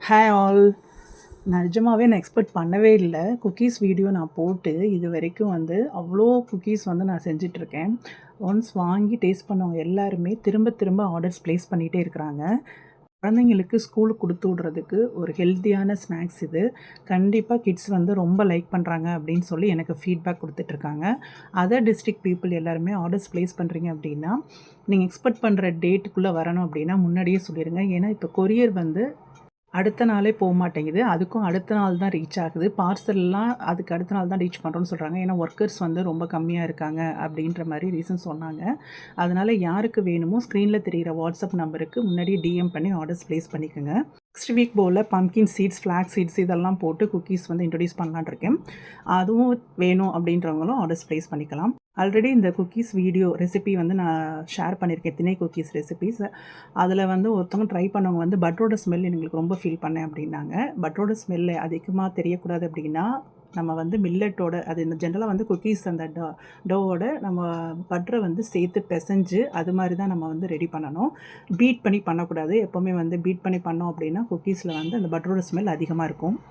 Hi all. நிஜமாவே நான் expect பண்ணவே இல்ல. குக்கீஸ் வீடியோ நான் போட்டு இது வரைக்கும் வந்து அவ்ளோ குக்கீஸ் வந்து நான் செஞ்சுட்ருக்கேன். ஒன்ஸ் வாங்கி டேஸ்ட் பண்ணவங்க எல்லாருமே திரும்ப திரும்ப ஆர்டர்ஸ் ப்ளேஸ் பண்ணிகிட்டே இருக்கிறாங்க. குழந்தைங்களுக்கு ஸ்கூலுக்கு குடுத்து விட்றதுக்கு ஒரு ஹெல்த்தியான ஸ்நாக்ஸ் இது. கண்டிப்பா கிட்ஸ் வந்து ரொம்ப லைக் பண்ணுறாங்க அப்படின்னு சொல்லி எனக்கு ஃபீட்பேக் குடுத்துட்ருக்காங்க. அதர் டிஸ்ட்ரிக்ட் பீப்பிள் எல்லாருமே ஆர்டர்ஸ் ப்ளேஸ் பண்ணுறீங்க அப்படின்னா, நீங்க எக்ஸ்பெக்ட் பண்ணுற டேட்டுக்குள்ள வரணும் அப்படின்னா முன்னாடியே சொல்லிருங்க. ஏன்னா இப்போ கொரியர் வந்து அடுத்த நாளே போமாட்டேங்குது. அதுக்கும் அடுத்த நாள் தான் ரீச் ஆகுது. பார்சல்லாம் அதுக்கு அடுத்த நாள் தான் ரீச் பண்ணுறோம்னு சொல்கிறாங்க. ஏன்னா ஒர்க்கர்ஸ் வந்து ரொம்ப கம்மியா இருக்காங்க அப்படின்ற மாரி ரீசன் சொன்னாங்க. அதனால யாருக்கு வேணுமோ ஸ்க்ரீனில் தெரிகிற வாட்ஸ்அப் நம்பருக்கு முன்னாடியே டிஎம் பண்ணி ஆர்டர்ஸ் ப்ளேஸ் பண்ணிக்கோங்க. நெக்ஸ்ட் வீக் போல பம்ப்கின் சீட்ஸ், ஃப்ளாக்ஸ் சீட்ஸ் இதெல்லாம் போட்டு குக்கீஸ் வந்து இன்ட்ரோடியூஸ் பண்ணலான்னு இருக்கேன். அதுவும் வேணும் அப்படின்றவங்களும் ஆர்டர்ஸ் ப்ளேஸ் பண்ணிக்கலாம். ஆல்ரெடி இந்த குக்கீஸ் வீடியோ ரெசிபி வந்து நான் ஷேர் பண்ணியிருக்கேன். திணை குக்கீஸ் ரெசிபீஸ். அதில் வந்து ஒருத்தவங்க ட்ரை பண்ணவங்க வந்து பட்டரோட ஸ்மெல் எங்களுக்கு ரொம்ப ஃபீல் பண்ணேன் அப்படின்னாங்க. பட்டரோட ஸ்மெல் அதிகமாக தெரியக்கூடாது அப்படின்னா, நம்ம வந்து மில்லட்டோட அது இந்த ஜென்ரலாக வந்து குக்கீஸ் அந்த டோவோட நம்ம பட்டரை வந்து சேர்த்து பிசைஞ்சு அது மாதிரி தான் நம்ம வந்து ரெடி பண்ணணும். பீட் பண்ணி பண்ணக்கூடாது. எப்போவுமே வந்து பீட் பண்ணி பண்ணோம் அப்படின்னா குக்கீஸில் வந்து அந்த பட்டரோட ஸ்மெல் அதிகமாக இருக்கும்.